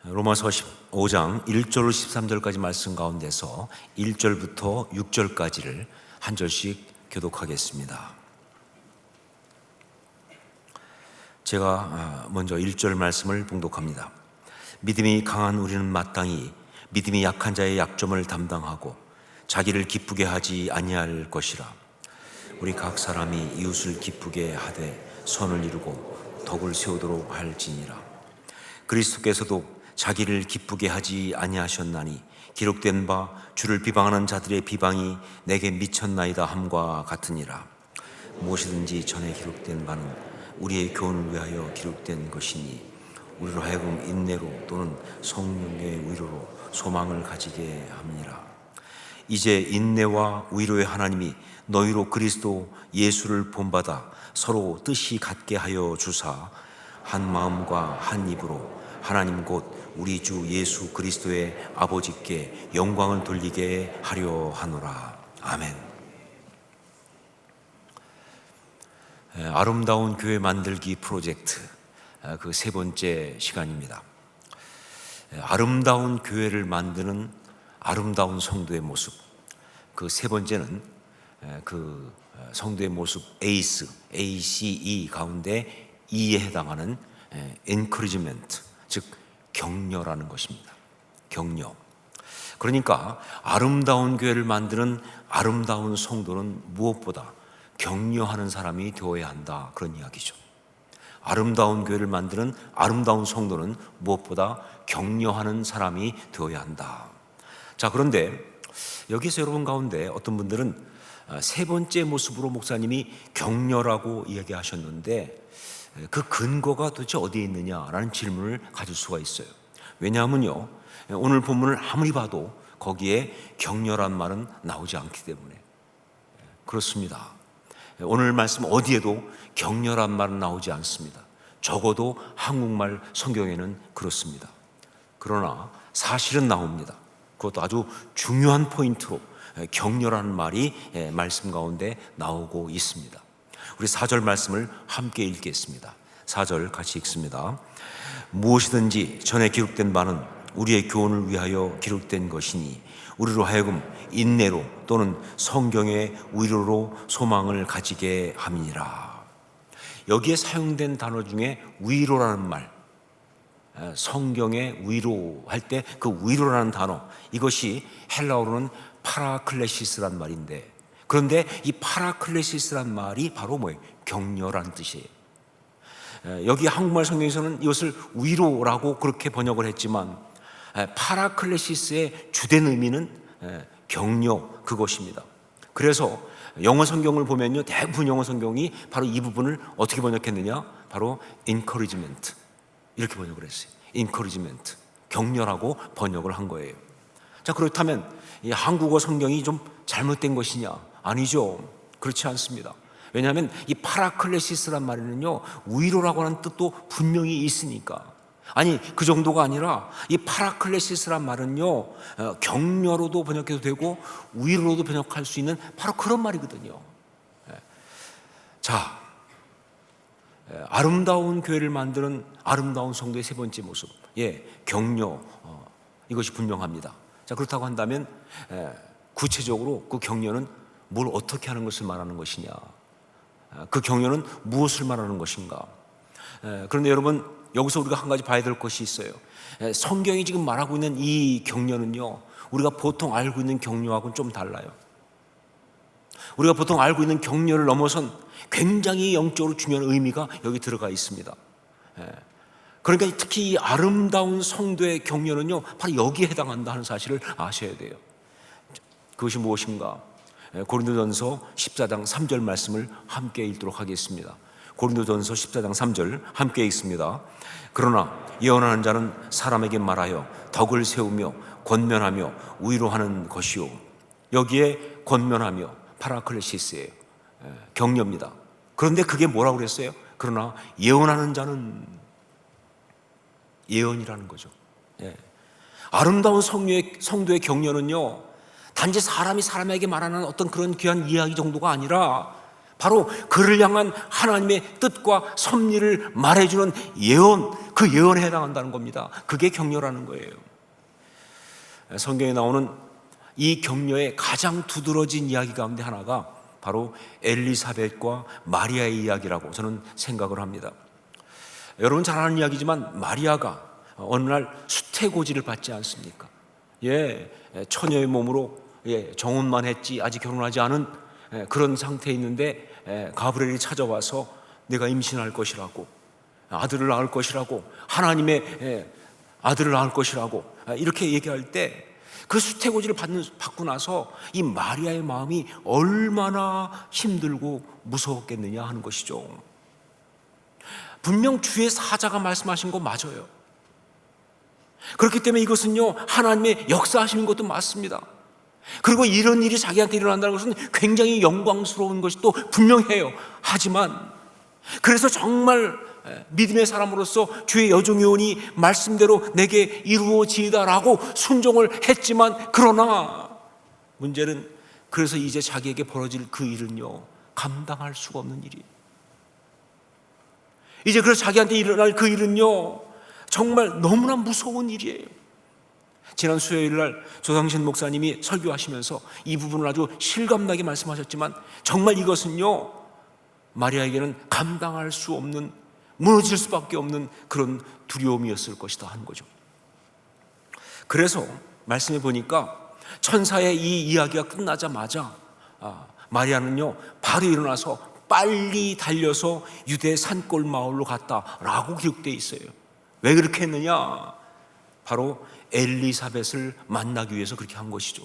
로마서 15장 1절로 13절까지 말씀 가운데서 1절부터 6절까지를 한 절씩 교독하겠습니다. 제가 먼저 1절 말씀을 봉독합니다. 믿음이 강한 우리는 마땅히 믿음이 약한 자의 약점을 담당하고 자기를 기쁘게 하지 아니할 것이라. 우리 각 사람이 이웃을 기쁘게 하되 선을 이루고 덕을 세우도록 할지니라. 그리스도께서도 자기를 기쁘게 하지 아니하셨나니 기록된 바 주를 비방하는 자들의 비방이 내게 미쳤나이다 함과 같으니라. 무엇이든지 전에 기록된 바는 우리의 교훈을 위하여 기록된 것이니 우리로 하여금 인내로 또는 성령의 위로로 소망을 가지게 함이니라. 이제 인내와 위로의 하나님이 너희로 그리스도 예수를 본받아 서로 뜻이 같게 하여 주사 한 마음과 한 입으로 하나님 곧 우리 주 예수 그리스도의 아버지께 영광을 돌리게 하려 하노라. 아멘. 아름다운 교회 만들기 프로젝트 그 세 번째 시간입니다. 아름다운 교회를 만드는 아름다운 성도의 모습. 그 세 번째는 그 성도의 모습 ACE 가운데 E에 해당하는 encouragement, 즉 격려라는 것입니다. 격려. 그러니까 아름다운 교회를 만드는 아름다운 성도는 무엇보다 격려하는 사람이 되어야 한다, 그런 이야기죠. 아름다운 교회를 만드는 아름다운 성도는 무엇보다 격려하는 사람이 되어야 한다. 자, 그런데 여기서 여러분 가운데 어떤 분들은 세 번째 모습으로 목사님이 격려라고 이야기하셨는데 그 근거가 도대체 어디에 있느냐라는 질문을 가질 수가 있어요. 왜냐하면요, 오늘 본문을 아무리 봐도 거기에 격려란 말은 나오지 않기 때문에 그렇습니다. 오늘 말씀 어디에도 격려란 말은 나오지 않습니다. 적어도 한국말 성경에는 그렇습니다. 그러나 사실은 나옵니다. 그것도 아주 중요한 포인트로 격려라는 말이 말씀 가운데 나오고 있습니다. 우리 4절 말씀을 함께 읽겠습니다. 4절 같이 읽습니다. 무엇이든지 전에 기록된 바는 우리의 교훈을 위하여 기록된 것이니 우리로 하여금 인내로 또는 성경의 위로로 소망을 가지게 함이니라. 여기에 사용된 단어 중에 위로라는 말, 성경의 위로할 때 그 위로라는 단어, 이것이 헬라어로는 파라클레시스란 말인데, 그런데 이 파라클레시스란 말이 바로 뭐예요? 격려라는 뜻이에요. 여기 한국말 성경에서는 이것을 위로라고 그렇게 번역을 했지만 파라클레시스의 주된 의미는 격려, 그것입니다. 그래서 영어 성경을 보면요, 대부분 영어 성경이 바로 이 부분을 어떻게 번역했느냐? 바로 encouragement, 이렇게 번역을 했어요. encouragement, 격려라고 번역을 한 거예요. 자, 그렇다면 이 한국어 성경이 좀 잘못된 것이냐? 아니죠. 그렇지 않습니다. 왜냐하면 이 파라클레시스란 말에는요, 위로라고 하는 뜻도 분명히 있으니까. 아니, 그 정도가 아니라 이 파라클레시스란 말은요, 격려로도 번역해도 되고 위로로도 번역할 수 있는 바로 그런 말이거든요. 자, 아름다운 교회를 만드는 아름다운 성도의 세 번째 모습, 격려, 이것이 분명합니다. 자, 그렇다고 한다면 구체적으로 그 격려는 뭘 어떻게 하는 것을 말하는 것이냐, 그 격려는 무엇을 말하는 것인가. 그런데 여러분, 여기서 우리가 한 가지 봐야 될 것이 있어요. 성경이 지금 말하고 있는 이 격려는요, 우리가 보통 알고 있는 격려하고는 좀 달라요. 우리가 보통 알고 있는 격려를 넘어선 굉장히 영적으로 중요한 의미가 여기 들어가 있습니다. 그러니까 특히 이 아름다운 성도의 격려는요, 바로 여기에 해당한다 하는 사실을 아셔야 돼요. 그것이 무엇인가? 고린도전서 14장 3절 말씀을 함께 읽도록 하겠습니다. 고린도전서 14장 3절 함께 읽습니다. 그러나 예언하는 자는 사람에게 말하여 덕을 세우며 권면하며 위로하는 것이요. 여기에 권면하며 파라클레시스예요. 격려입니다. 그런데 그게 뭐라고 그랬어요? 그러나 예언하는 자는, 예언이라는 거죠. 아름다운 성도의 격려는요, 단지 사람이 사람에게 말하는 어떤 그런 귀한 이야기 정도가 아니라 바로 그를 향한 하나님의 뜻과 섭리를 말해주는 예언, 그 예언에 해당한다는 겁니다. 그게 격려라는 거예요. 성경에 나오는 이 격려의 가장 두드러진 이야기 가운데 하나가 바로 엘리사벳과 마리아의 이야기라고 저는 생각을 합니다. 여러분 잘 아는 이야기지만 마리아가 어느 날 수태고지를 받지 않습니까? 처녀의 몸으로 정혼만 했지 아직 결혼하지 않은 그런 상태에 있는데 가브리엘이 찾아와서 내가 임신할 것이라고, 아들을 낳을 것이라고, 하나님의 아들을 낳을 것이라고 이렇게 얘기할 때 그 수태고지를 받고 나서 이 마리아의 마음이 얼마나 힘들고 무서웠겠느냐 하는 것이죠. 분명 주의 사자가 말씀하신 거 맞아요. 그렇기 때문에 이것은요 하나님의 역사하시는 것도 맞습니다. 그리고 이런 일이 자기한테 일어난다는 것은 굉장히 영광스러운 것이 또 분명해요. 하지만 그래서 정말 믿음의 사람으로서 주의 여종요원이 말씀대로 내게 이루어지이다라고 순종을 했지만, 그러나 문제는 그래서 이제 자기에게 벌어질 그 일은요 감당할 수가 없는 일이에요. 이제 그래서 자기한테 일어날 그 일은요 정말 너무나 무서운 일이에요. 지난 수요일 날 조상신 목사님이 설교하시면서 이 부분을 아주 실감나게 말씀하셨지만, 정말 이것은요 마리아에게는 감당할 수 없는, 무너질 수밖에 없는 그런 두려움이었을 것이다 하는 거죠. 그래서 말씀해 보니까 천사의 이 이야기가 끝나자마자 마리아는요 바로 일어나서 빨리 달려서 유대 산골 마을로 갔다라고 기록되어 있어요. 왜 그렇게 했느냐? 바로 엘리사벳을 만나기 위해서 그렇게 한 것이죠.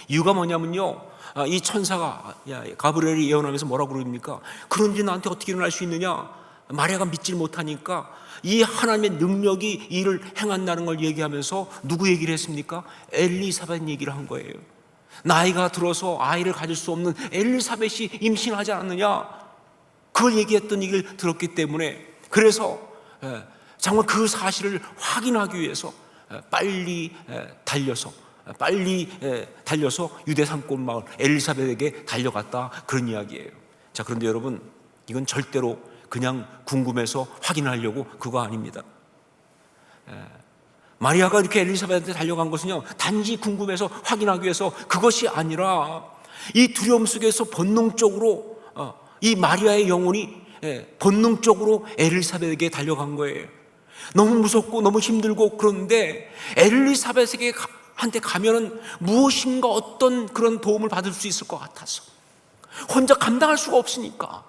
이유가 뭐냐면요, 이 천사가 가브리엘이 예언하면서 뭐라고 그럽니까? 그런 일이 나한테 어떻게 일어날 수 있느냐? 마리아가 믿질 못하니까 이 하나님의 능력이 이를 행한다는 걸 얘기하면서 누구 얘기를 했습니까? 엘리사벳 얘기를 한 거예요. 나이가 들어서 아이를 가질 수 없는 엘리사벳이 임신하지 않았느냐? 그걸 얘기했던 얘기를 들었기 때문에, 그래서 정말 그 사실을 확인하기 위해서 빨리 달려서 유대 산골 마을 엘리사벳에게 달려갔다, 그런 이야기예요. 자, 그런데 여러분, 이건 절대로 그냥 궁금해서 확인하려고 그거 아닙니다. 마리아가 이렇게 엘리사벳한테 달려간 것은요 단지 궁금해서 확인하기 위해서 그것이 아니라, 이 두려움 속에서 본능적으로 이 마리아의 영혼이 본능적으로 엘리사벳에게 달려간 거예요. 너무 무섭고 너무 힘들고, 그런데 엘리사벳에게 한테 가면은 무엇인가 어떤 그런 도움을 받을 수 있을 것 같아서, 혼자 감당할 수가 없으니까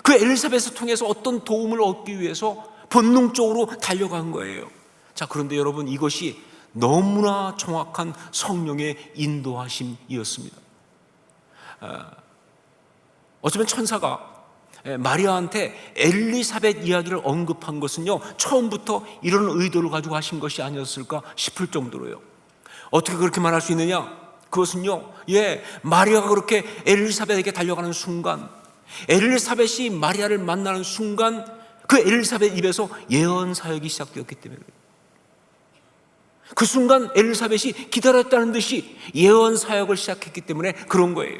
그 엘리사벳을 통해서 어떤 도움을 얻기 위해서 본능적으로 달려간 거예요. 자, 그런데 여러분, 이것이 너무나 정확한 성령의 인도하심이었습니다. 어쩌면 천사가 마리아한테 엘리사벳 이야기를 언급한 것은요 처음부터 이런 의도를 가지고 하신 것이 아니었을까 싶을 정도로요. 어떻게 그렇게 말할 수 있느냐? 그것은요 마리아가 그렇게 엘리사벳에게 달려가는 순간, 엘리사벳이 마리아를 만나는 순간 그 엘리사벳 입에서 예언 사역이 시작되었기 때문에 그래요. 그 순간 엘리사벳이 기다렸다는 듯이 예언 사역을 시작했기 때문에 그런 거예요.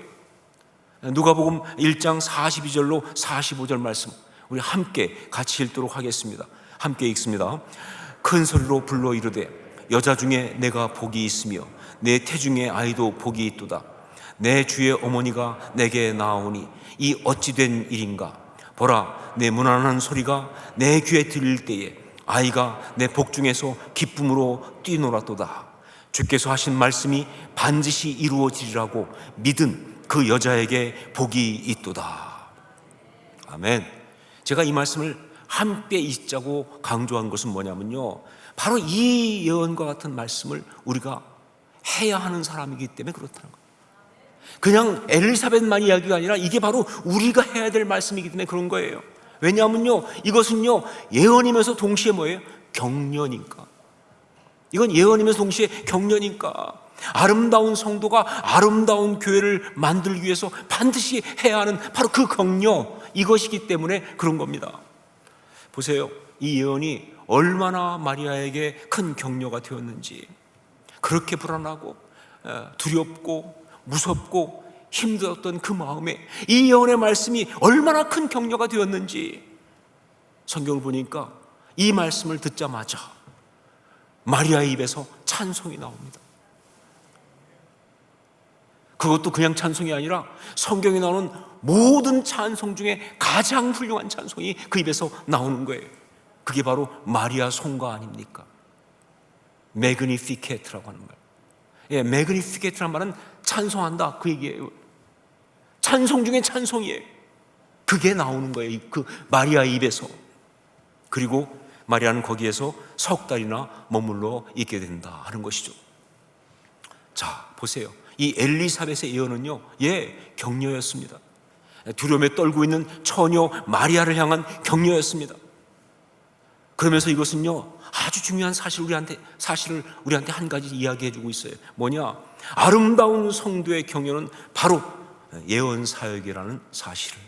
누가복음 1장 42절로 45절 말씀 우리 함께 같이 읽도록 하겠습니다. 함께 읽습니다. 큰 소리로 불러 이르되 여자 중에 내가 복이 있으며 내 태중의 아이도 복이 있도다. 내 주의 어머니가 내게 나오니 이 어찌된 일인가? 보라, 내 무난한 소리가 내 귀에 들릴 때에 아이가 내 복중에서 기쁨으로 뛰놀았도다. 주께서 하신 말씀이 반드시 이루어지리라고 믿은 그 여자에게 복이 있도다. 아멘. 제가 이 말씀을 함께 읽자고 강조한 것은 뭐냐면요, 바로 이 예언과 같은 말씀을 우리가 해야 하는 사람이기 때문에 그렇다는 거예요. 그냥 엘리사벳만 이야기가 아니라 이게 바로 우리가 해야 될 말씀이기 때문에 그런 거예요. 왜냐하면요 이것은요 예언이면서 동시에 뭐예요? 격려니까. 이건 예언이면서 동시에 격려니까. 아름다운 성도가 아름다운 교회를 만들기 위해서 반드시 해야 하는 바로 그 격려, 이것이기 때문에 그런 겁니다. 보세요, 이 예언이 얼마나 마리아에게 큰 격려가 되었는지. 그렇게 불안하고 두렵고 무섭고 힘들었던 그 마음에 이 예언의 말씀이 얼마나 큰 격려가 되었는지 성경을 보니까 이 말씀을 듣자마자 마리아의 입에서 찬송이 나옵니다. 그것도 그냥 찬송이 아니라 성경에 나오는 모든 찬송 중에 가장 훌륭한 찬송이 그 입에서 나오는 거예요. 그게 바로 마리아 송가 아닙니까? 매그니피케트라고 하는 말. 예, 매그니피케트란 말은 찬송한다 그 얘기예요. 찬송 중에 찬송이에요. 그게 나오는 거예요. 그 마리아의 입에서. 그리고 마리아는 거기에서 석 달이나 머물러 있게 된다 하는 것이죠. 자, 보세요. 이 엘리사벳의 예언은요, 격려였습니다. 두려움에 떨고 있는 처녀 마리아를 향한 격려였습니다. 그러면서 이것은요, 아주 중요한 사실을 우리한테 한 가지 이야기해 주고 있어요. 뭐냐? 아름다운 성도의 격려는 바로 예언 사역이라는 사실을.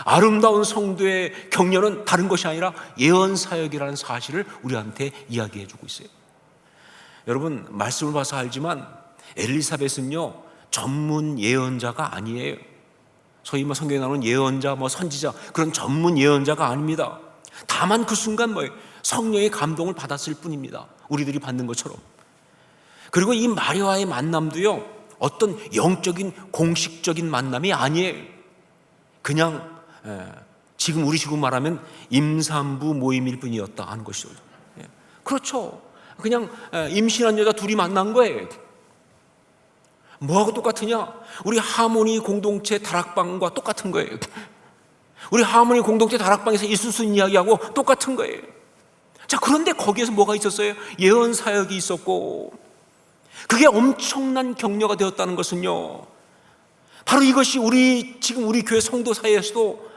아름다운 성도의 격려는 다른 것이 아니라 예언 사역이라는 사실을 우리한테 이야기해 주고 있어요. 여러분, 말씀을 봐서 알지만 엘리사벳은요, 전문 예언자가 아니에요. 소위 성경에 나오는 예언자, 선지자, 그런 전문 예언자가 아닙니다. 다만 그 순간 성령의 감동을 받았을 뿐입니다. 우리들이 받는 것처럼. 그리고 이 마리아와의 만남도요, 어떤 영적인 공식적인 만남이 아니에요. 그냥 지금 우리 식으로 말하면 임산부 모임일 뿐이었다 하는 것이죠. 그렇죠. 그냥 임신한 여자 둘이 만난 거예요. 뭐하고 똑같으냐? 우리 하모니 공동체 다락방과 똑같은 거예요. 우리 하모니 공동체 다락방에서 있을 수 있는 이야기하고 똑같은 거예요. 자, 그런데 거기에서 뭐가 있었어요? 예언 사역이 있었고, 그게 엄청난 격려가 되었다는 것은요, 바로 이것이 지금 우리 교회 성도 사이에서도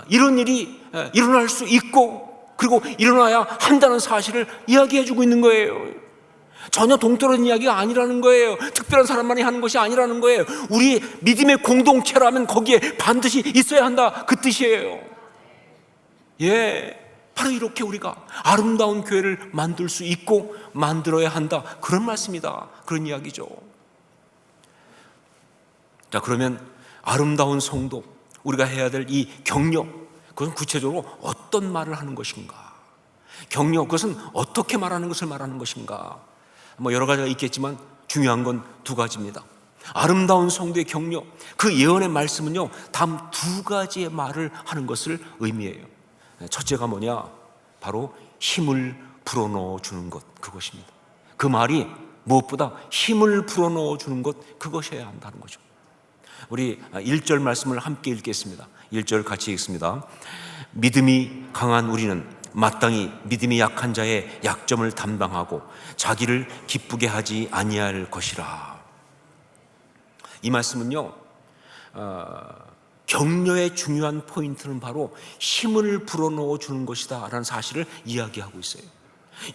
이런 일이 일어날 수 있고, 그리고 일어나야 한다는 사실을 이야기해 주고 있는 거예요. 전혀 동떨어진 이야기가 아니라는 거예요. 특별한 사람만이 하는 것이 아니라는 거예요. 우리 믿음의 공동체라면 거기에 반드시 있어야 한다, 그 뜻이에요. 바로 이렇게 우리가 아름다운 교회를 만들 수 있고 만들어야 한다, 그런 말씀이다, 그런 이야기죠. 자, 그러면 아름다운 성도, 우리가 해야 될 이 격려, 그것은 구체적으로 어떤 말을 하는 것인가? 격려, 그것은 어떻게 말하는 것을 말하는 것인가? 여러 가지가 있겠지만 중요한 건 두 가지입니다. 아름다운 성도의 격려, 그 예언의 말씀은요, 다음 두 가지의 말을 하는 것을 의미해요. 첫째가 뭐냐? 바로 힘을 불어넣어 주는 것, 그것입니다. 그 말이 무엇보다 힘을 불어넣어 주는 것, 그것이어야 한다는 거죠. 우리 1절 말씀을 함께 읽겠습니다. 1절 같이 읽습니다. 믿음이 강한 우리는 마땅히 믿음이 약한 자의 약점을 담당하고 자기를 기쁘게 하지 아니할 것이라. 이 말씀은요, 격려의 중요한 포인트는 바로 힘을 불어넣어 주는 것이다 라는 사실을 이야기하고 있어요.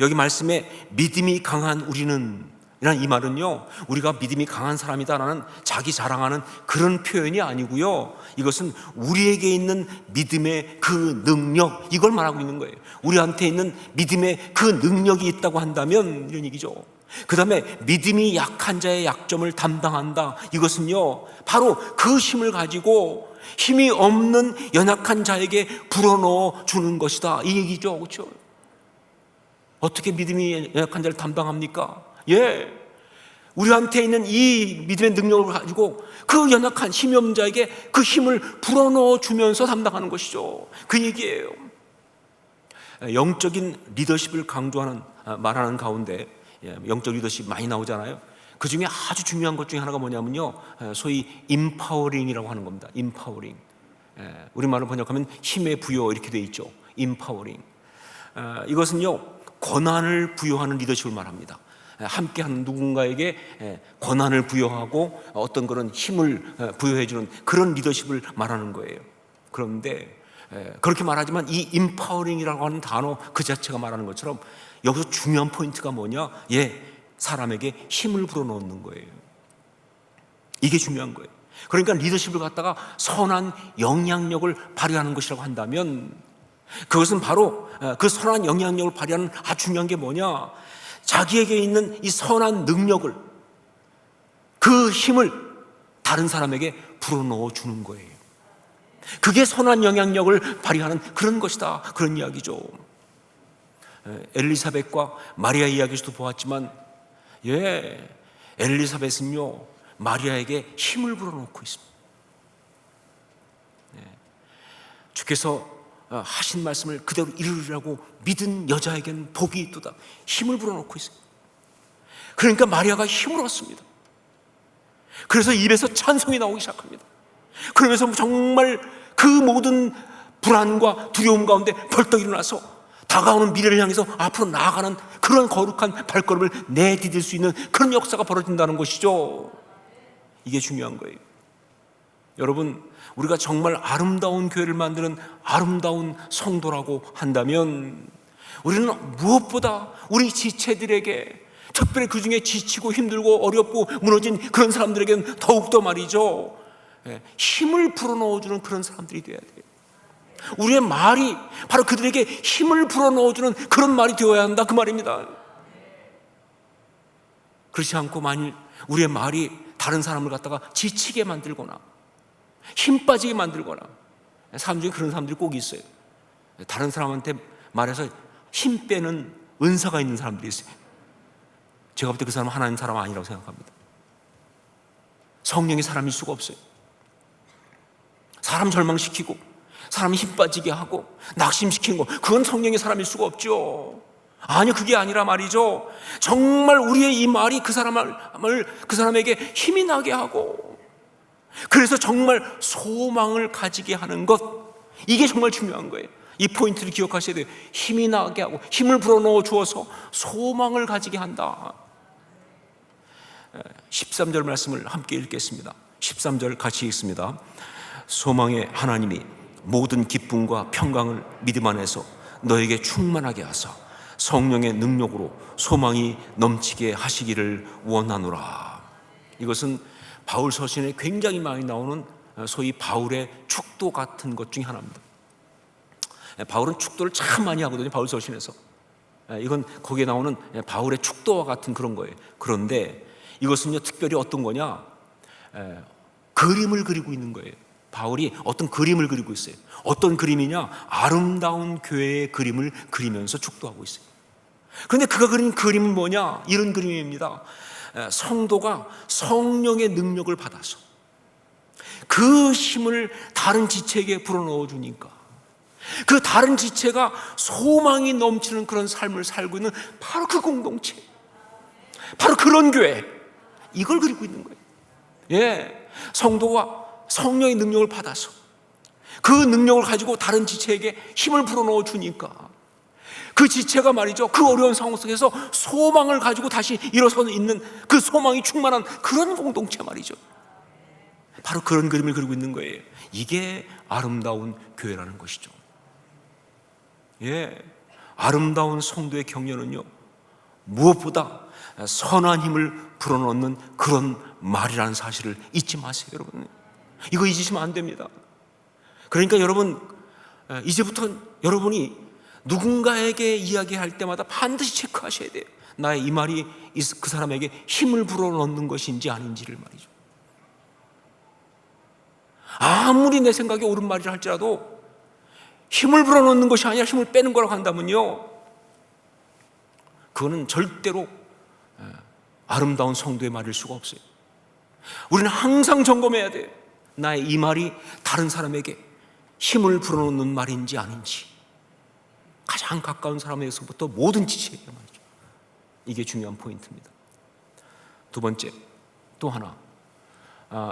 여기 말씀에 믿음이 강한 우리는 이란 이 말은요, 우리가 믿음이 강한 사람이다라는 자기 자랑하는 그런 표현이 아니고요, 이것은 우리에게 있는 믿음의 그 능력, 이걸 말하고 있는 거예요. 우리한테 있는 믿음의 그 능력이 있다고 한다면 이런 얘기죠. 그 다음에 믿음이 약한 자의 약점을 담당한다, 이것은요, 바로 그 힘을 가지고 힘이 없는 연약한 자에게 불어넣어 주는 것이다, 이 얘기죠. 그렇죠? 어떻게 믿음이 연약한 자를 담당합니까? 우리한테 있는 이 믿음의 능력을 가지고 그 연약한 힘이 없는 자에게 그 힘을 불어넣어 주면서 담당하는 것이죠. 그 얘기예요. 영적인 리더십을 강조하는, 말하는 가운데 영적 리더십 많이 나오잖아요. 그 중에 아주 중요한 것 중에 하나가 뭐냐면요, 소위 임파워링이라고 하는 겁니다. 임파워링. 우리말로 번역하면 힘의 부여, 이렇게 돼 있죠. 임파워링. 이것은요, 권한을 부여하는 리더십을 말합니다. 함께하는 누군가에게 권한을 부여하고 어떤 그런 힘을 부여해주는 그런 리더십을 말하는 거예요. 그런데 그렇게 말하지만 이 임파워링이라고 하는 단어 그 자체가 말하는 것처럼 여기서 중요한 포인트가 뭐냐? 사람에게 힘을 불어넣는 거예요. 이게 중요한 거예요. 그러니까 리더십을 갖다가 선한 영향력을 발휘하는 것이라고 한다면, 그것은 바로 그 선한 영향력을 발휘하는 아주 중요한 게 뭐냐? 자기에게 있는 이 선한 능력을, 그 힘을 다른 사람에게 불어넣어 주는 거예요. 그게 선한 영향력을 발휘하는 그런 것이다, 그런 이야기죠. 엘리사벳과 마리아 이야기에서도 보았지만, 엘리사벳은요 마리아에게 힘을 불어넣고 있습니다. 주께서 하신 말씀을 그대로 이루리라고 믿은 여자에게는 복이 있도다, 힘을 불어넣고 있어요. 그러니까 마리아가 힘을 얻습니다. 그래서 입에서 찬송이 나오기 시작합니다. 그러면서 정말 그 모든 불안과 두려움 가운데 벌떡 일어나서 다가오는 미래를 향해서 앞으로 나아가는 그런 거룩한 발걸음을 내디딜 수 있는 그런 역사가 벌어진다는 것이죠. 이게 중요한 거예요. 여러분, 우리가 정말 아름다운 교회를 만드는 아름다운 성도라고 한다면, 우리는 무엇보다 우리 지체들에게, 특별히 그 중에 지치고 힘들고 어렵고 무너진 그런 사람들에게는 더욱더 말이죠, 힘을 불어넣어주는 그런 사람들이 되어야 돼요. 우리의 말이 바로 그들에게 힘을 불어넣어주는 그런 말이 되어야 한다, 그 말입니다. 그렇지 않고 만일 우리의 말이 다른 사람을 갖다가 지치게 만들거나 힘 빠지게 만들거나, 사람 중에 그런 사람들이 꼭 있어요. 다른 사람한테 말해서 힘 빼는 은사가 있는 사람들이 있어요. 제가 볼 때 그 사람은 하나님 사람 아니라고 생각합니다. 성령의 사람일 수가 없어요. 사람 절망시키고 사람 힘 빠지게 하고 낙심시키는 거, 그건 성령의 사람일 수가 없죠. 아니요, 그게 아니라 말이죠, 정말 우리의 이 말이 그 사람에게 힘이 나게 하고, 그래서 정말 소망을 가지게 하는 것, 이게 정말 중요한 거예요. 이 포인트를 기억하셔야 돼요. 힘이 나게 하고 힘을 불어넣어 주어서 소망을 가지게 한다. 13절 말씀을 함께 읽겠습니다. 13절 같이 읽습니다. 소망의 하나님이 모든 기쁨과 평강을 믿음 안에서 너에게 충만하게 하사 성령의 능력으로 소망이 넘치게 하시기를 원하노라. 이것은 바울 서신에 굉장히 많이 나오는 소위 바울의 축도 같은 것 중에 하나입니다. 바울은 축도를 참 많이 하거든요, 바울 서신에서. 이건 거기에 나오는 바울의 축도와 같은 그런 거예요. 그런데 이것은요, 특별히 어떤 거냐, 그림을 그리고 있는 거예요. 바울이 어떤 그림을 그리고 있어요. 어떤 그림이냐, 아름다운 교회의 그림을 그리면서 축도하고 있어요. 그런데 그가 그린 그림은 뭐냐, 이런 그림입니다. 성도가 성령의 능력을 받아서 그 힘을 다른 지체에게 불어넣어 주니까 그 다른 지체가 소망이 넘치는 그런 삶을 살고 있는 바로 그 공동체, 바로 그런 교회, 이걸 그리고 있는 거예요. 성도가 성령의 능력을 받아서 그 능력을 가지고 다른 지체에게 힘을 불어넣어 주니까 그 지체가 말이죠, 그 어려운 상황 속에서 소망을 가지고 다시 일어서 있는 그 소망이 충만한 그런 공동체 말이죠. 바로 그런 그림을 그리고 있는 거예요. 이게 아름다운 교회라는 것이죠. 아름다운 성도의 격려는요, 무엇보다 선한 힘을 불어넣는 그런 말이라는 사실을 잊지 마세요, 여러분. 이거 잊으시면 안 됩니다. 그러니까 여러분, 이제부터 여러분이 누군가에게 이야기할 때마다 반드시 체크하셔야 돼요. 나의 이 말이 그 사람에게 힘을 불어넣는 것인지 아닌지를 말이죠. 아무리 내 생각에 옳은 말이라 할지라도 힘을 불어넣는 것이 아니라 힘을 빼는 거라고 한다면요, 그거는 절대로 아름다운 성도의 말일 수가 없어요. 우리는 항상 점검해야 돼요. 나의 이 말이 다른 사람에게 힘을 불어넣는 말인지 아닌지, 가장 가까운 사람에게서부터 모든 지체에게 말이죠. 이게 중요한 포인트입니다. 두 번째, 또 하나,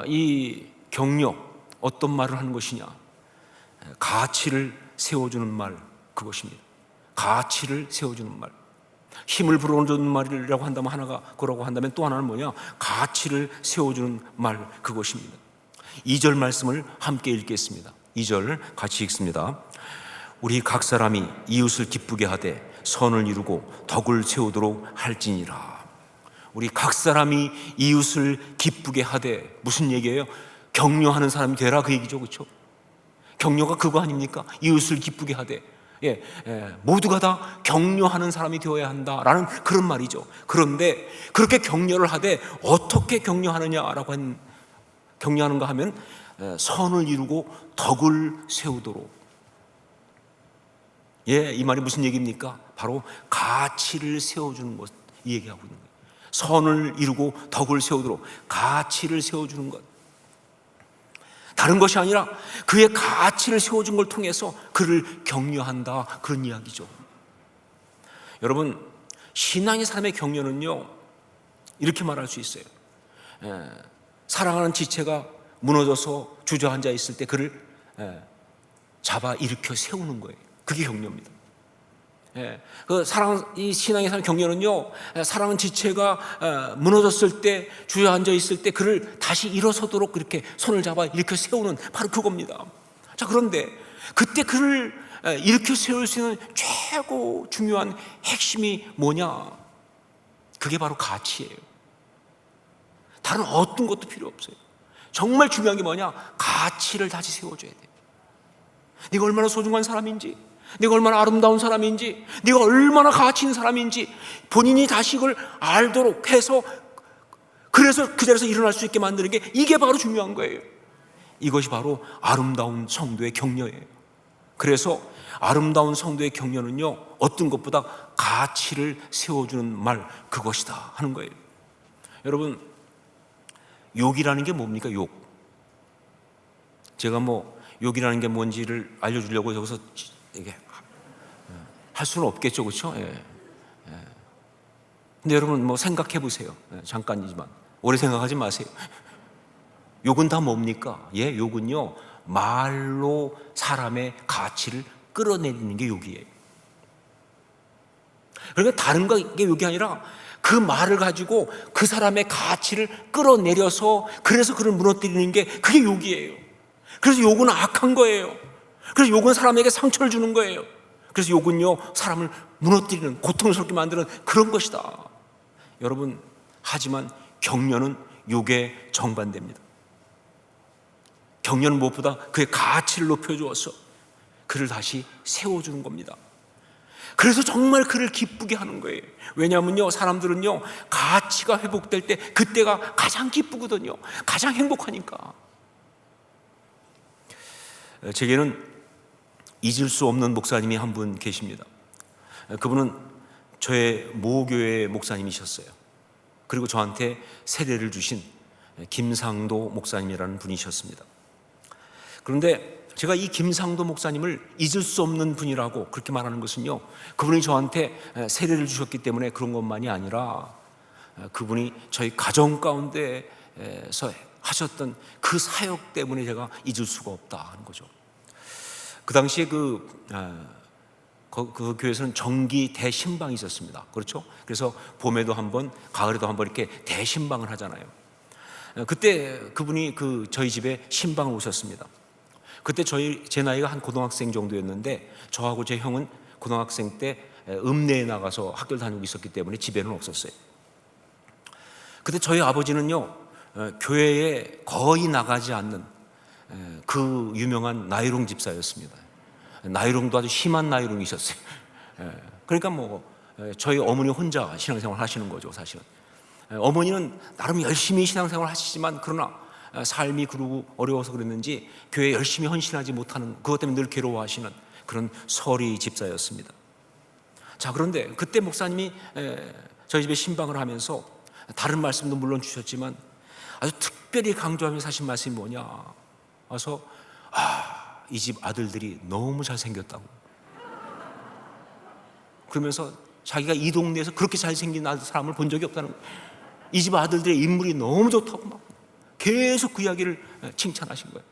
이 격려, 어떤 말을 하는 것이냐, 가치를 세워주는 말, 그것입니다. 가치를 세워주는 말. 힘을 불어넣는 말이라고 한다면 하나가 그러고 한다면 또 하나는 뭐냐, 가치를 세워주는 말, 그것입니다. 2절 말씀을 함께 읽겠습니다. 2절 같이 읽습니다. 우리 각 사람이 이웃을 기쁘게 하되 선을 이루고 덕을 세우도록 할지니라. 우리 각 사람이 이웃을 기쁘게 하되, 무슨 얘기예요? 격려하는 사람이 되라, 그 얘기죠, 그렇죠? 격려가 그거 아닙니까? 이웃을 기쁘게 하되, 모두가 다 격려하는 사람이 되어야 한다라는 그런 말이죠. 그런데 그렇게 격려를 하되 어떻게 격려하느냐라고 격려하는가 하면 선을 이루고 덕을 세우도록. 예, 이 말이 무슨 얘기입니까? 바로 가치를 세워주는 것, 이 얘기하고 있는 거예요. 선을 이루고 덕을 세우도록 가치를 세워주는 것. 다른 것이 아니라 그의 가치를 세워준 걸 통해서 그를 격려한다, 그런 이야기죠. 여러분, 신앙의 삶의 격려는요, 이렇게 말할 수 있어요. 사랑하는 지체가 무너져서 주저앉아 있을 때 그를 잡아 일으켜 세우는 거예요. 그게 격려입니다. 이 신앙의 삶의 격려는요, 사랑하는 지체가 무너졌을 때, 주저앉아 있을 때 그를 다시 일어서도록 그렇게 손을 잡아 일으켜 세우는 바로 그겁니다. 자, 그런데 그때 그를 일으켜 세울 수 있는 최고 중요한 핵심이 뭐냐? 그게 바로 가치예요. 다른 어떤 것도 필요 없어요. 정말 중요한 게 뭐냐? 가치를 다시 세워줘야 돼요. 네가 얼마나 소중한 사람인지, 네가 얼마나 아름다운 사람인지, 네가 얼마나 가치 있는 사람인지 본인이 다시 이걸 알도록 해서, 그래서 그 자리에서 일어날 수 있게 만드는 게, 이게 바로 중요한 거예요. 이것이 바로 아름다운 성도의 격려예요. 그래서 아름다운 성도의 격려는요, 어떤 것보다 가치를 세워주는 말, 그것이다 하는 거예요. 여러분, 욕이라는 게 뭡니까? 욕. 제가 욕이라는 게 뭔지를 알려주려고 여기서 이게 할 수는 없겠죠, 그렇죠? 예. 근데 여러분 생각해 보세요. 잠깐이지만 오래 생각하지 마세요. 욕은 다 뭡니까? 예, 욕은요, 말로 사람의 가치를 끌어내리는 게 욕이에요. 그러니까 다른 게 욕이 아니라 그 말을 가지고 그 사람의 가치를 끌어내려서, 그래서 그를 무너뜨리는 게, 그게 욕이에요. 그래서 욕은 악한 거예요. 그래서 욕은 사람에게 상처를 주는 거예요. 그래서 욕은요, 사람을 무너뜨리는, 고통스럽게 만드는 그런 것이다. 여러분, 하지만 격려는 욕의 정반대입니다. 격려는 무엇보다 그의 가치를 높여주어서 그를 다시 세워주는 겁니다. 그래서 정말 그를 기쁘게 하는 거예요. 왜냐하면요, 사람들은요, 가치가 회복될 때 그때가 가장 기쁘거든요. 가장 행복하니까. 제게는 잊을 수 없는 목사님이 한 분 계십니다. 그분은 저의 모교회 목사님이셨어요. 그리고 저한테 세례를 주신 김상도 목사님이라는 분이셨습니다. 그런데 제가 이 김상도 목사님을 잊을 수 없는 분이라고 그렇게 말하는 것은요, 그분이 저한테 세례를 주셨기 때문에 그런 것만이 아니라, 그분이 저희 가정 가운데서 하셨던 그 사역 때문에 제가 잊을 수가 없다 하는 거죠. 그 당시에 그 교회에서는 정기 대신방이 있었습니다. 그렇죠? 그래서 봄에도 한번, 가을에도 한번 이렇게 대신방을 하잖아요. 그때 그분이 저희 집에 신방을 오셨습니다. 그때 제 나이가 한 고등학생 정도였는데, 저하고 제 형은 고등학생 때 읍내에 나가서 학교를 다니고 있었기 때문에 집에는 없었어요. 그때 저희 아버지는요, 교회에 거의 나가지 않는 그 유명한 나이롱 집사였습니다. 나이롱도 아주 심한 나이롱이셨어요. 그러니까 저희 어머니 혼자 신앙생활 하시는 거죠, 사실은. 어머니는 나름 열심히 신앙생활 하시지만, 그러나 삶이 그러고 어려워서 그랬는지 교회에 열심히 헌신하지 못하는, 그것 때문에 늘 괴로워하시는 그런 서리 집사였습니다. 자, 그런데 그때 목사님이 저희 집에 신방을 하면서 다른 말씀도 물론 주셨지만 아주 특별히 강조하면서 하신 말씀이 뭐냐, 와서 이 집 아들들이 너무 잘생겼다고, 그러면서 자기가 이 동네에서 그렇게 잘생긴 사람을 본 적이 없다는 거예요. 이 집 아들들의 인물이 너무 좋다고 막 계속 그 이야기를 칭찬하신 거예요.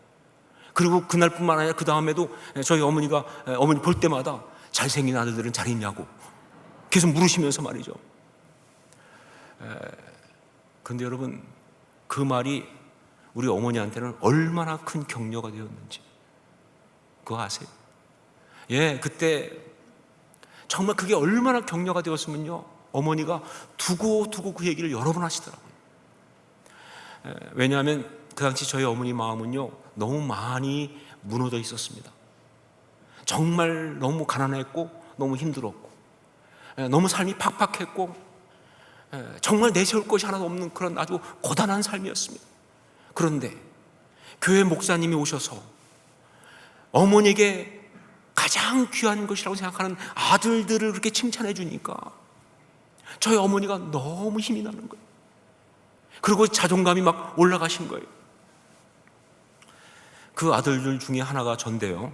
그리고 그날뿐만 아니라 그 다음에도 저희 어머니가 어머니 볼 때마다 잘생긴 아들들은 잘 있냐고 계속 물으시면서 말이죠. 그런데 여러분, 그 말이 우리 어머니한테는 얼마나 큰 격려가 되었는지 그거 아세요? 예, 그때 정말 그게 얼마나 격려가 되었으면요, 어머니가 두고 그 얘기를 여러 번 하시더라고요. 왜냐하면 그 당시 저희 어머니 마음은요, 너무 많이 무너져 있었습니다. 정말 너무 가난했고, 너무 힘들었고, 너무 삶이 팍팍했고, 정말 내세울 것이 하나도 없는 그런 아주 고단한 삶이었습니다. 그런데 교회 목사님이 오셔서 어머니에게 가장 귀한 것이라고 생각하는 아들들을 그렇게 칭찬해 주니까 저희 어머니가 너무 힘이 나는 거예요. 그리고 자존감이 막 올라가신 거예요. 그 아들들 중에 하나가 전데요.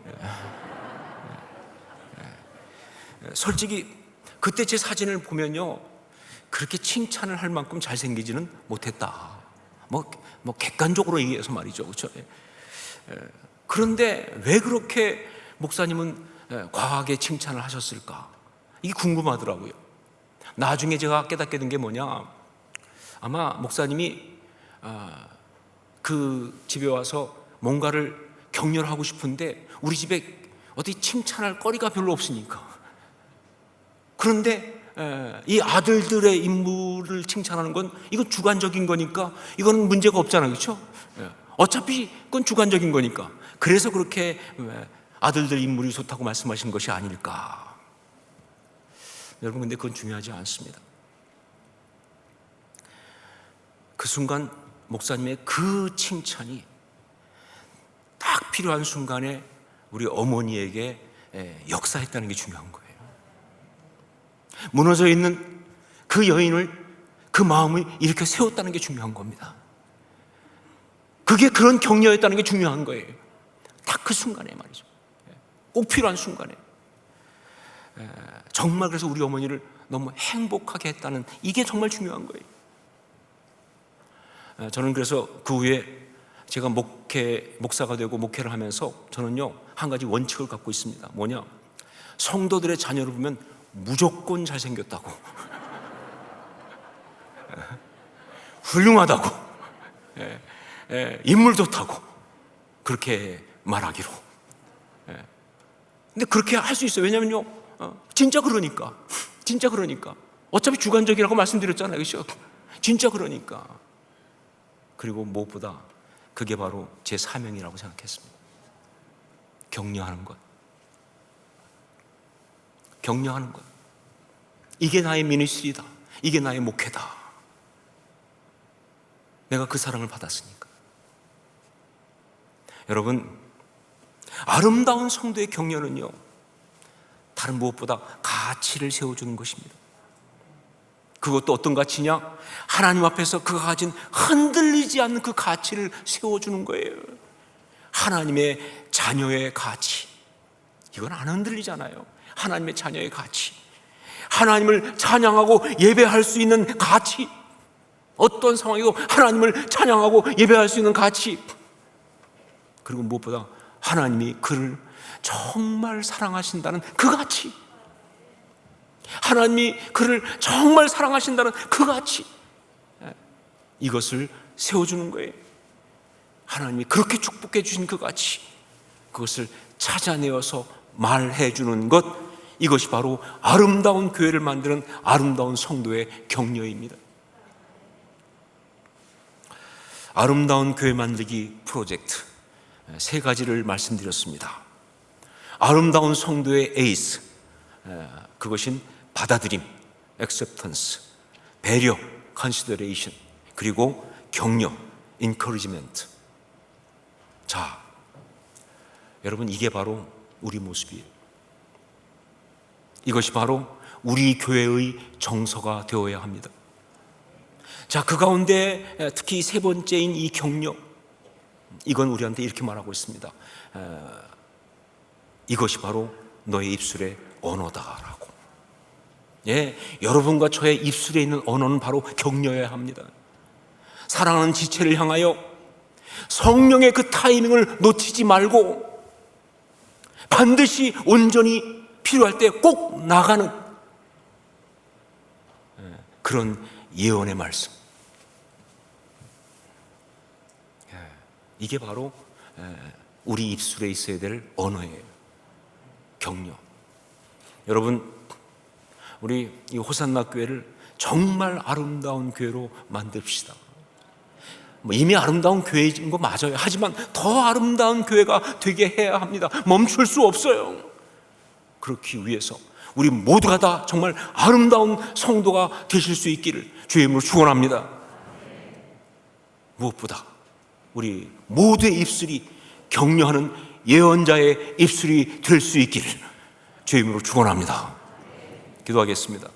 솔직히 그때 제 사진을 보면요, 그렇게 칭찬을 할 만큼 잘생기지는 못했다. 뭐 객관적으로 얘기해서 말이죠, 그렇죠? 그런데 왜 그렇게 목사님은 과하게 칭찬을 하셨을까? 이게 궁금하더라고요. 나중에 제가 깨닫게 된 게 뭐냐, 아마 목사님이 그 집에 와서 뭔가를 격려하고 싶은데 우리 집에 어디 칭찬할 거리가 별로 없으니까. 그런데 이 아들들의 인물을 칭찬하는 건 이건 주관적인 거니까 이건 문제가 없잖아요, 그렇죠? 어차피 그건 주관적인 거니까. 그래서 그렇게 아들들 인물이 좋다고 말씀하신 것이 아닐까. 여러분, 근데 그건 중요하지 않습니다. 그 순간 목사님의 그 칭찬이 딱 필요한 순간에 우리 어머니에게 역사했다는 게 중요한 거예요. 무너져 있는 그 여인을, 그 마음을 이렇게 세웠다는 게 중요한 겁니다. 그게 그런 격려였다는 게 중요한 거예요. 딱 그 순간에 말이죠. 꼭 필요한 순간에. 정말 그래서 우리 어머니를 너무 행복하게 했다는, 이게 정말 중요한 거예요. 저는 그래서 그 후에 제가 목사가 되고 목회를 하면서 저는요, 한 가지 원칙을 갖고 있습니다. 뭐냐? 성도들의 자녀를 보면 무조건 잘생겼다고, 훌륭하다고, 인물 좋다고 그렇게 말하기로. 근데 그렇게 할 수 있어요. 왜냐면요, 진짜 그러니까. 어차피 주관적이라고 말씀드렸잖아요, 그렇죠? 진짜 그러니까. 그리고 무엇보다 그게 바로 제 사명이라고 생각했습니다. 격려하는 것. 이게 나의 미니스트리다. 이게 나의 목회다. 내가 그 사랑을 받았으니까. 여러분, 아름다운 성도의 격려는요, 다른 무엇보다 가치를 세워주는 것입니다. 그것도 어떤 가치냐? 하나님 앞에서 그가 가진 흔들리지 않는 그 가치를 세워주는 거예요. 하나님의 자녀의 가치, 이건 안 흔들리잖아요. 하나님의 자녀의 가치, 하나님을 찬양하고 예배할 수 있는 가치, 어떤 상황이고 하나님을 찬양하고 예배할 수 있는 가치, 그리고 무엇보다 하나님이 그를 정말 사랑하신다는 그 가치, 하나님이 그를 정말 사랑하신다는 그 가치, 이것을 세워주는 거예요. 하나님이 그렇게 축복해 주신 그 가치, 그것을 찾아내어서 말해주는 것, 이것이 바로 아름다운 교회를 만드는 아름다운 성도의 격려입니다. 아름다운 교회 만들기 프로젝트 3가지를 말씀드렸습니다. 아름다운 성도의 에이스, 그것인 받아들임, acceptance, 배려, consideration, 그리고 격려, encouragement. 자, 여러분, 이게 바로 우리 모습이에요. 이것이 바로 우리 교회의 정서가 되어야 합니다. 자, 그 가운데 특히 3번째인 이 격려, 이건 우리한테 이렇게 말하고 있습니다. 이것이 바로 너의 입술의 언어다라고. 예, 여러분과 저의 입술에 있는 언어는 바로 격려해야 합니다. 사랑하는 지체를 향하여 성령의 그 타이밍을 놓치지 말고 반드시 온전히 필요할 때 꼭 나가는 그런 예언의 말씀. 이게 바로 우리 입술에 있어야 될 언어예요. 격려. 여러분, 우리 이 호산나 교회를 정말 아름다운 교회로 만듭시다. 이미 아름다운 교회인 거 맞아요. 하지만 더 아름다운 교회가 되게 해야 합니다. 멈출 수 없어요. 그렇기 위해서 우리 모두가 다 정말 아름다운 성도가 되실 수 있기를 주의 이름으로 축원합니다. 무엇보다 우리 모두의 입술이 격려하는 예언자의 입술이 될 수 있기를 주의 이름으로 축원합니다. 기도하겠습니다.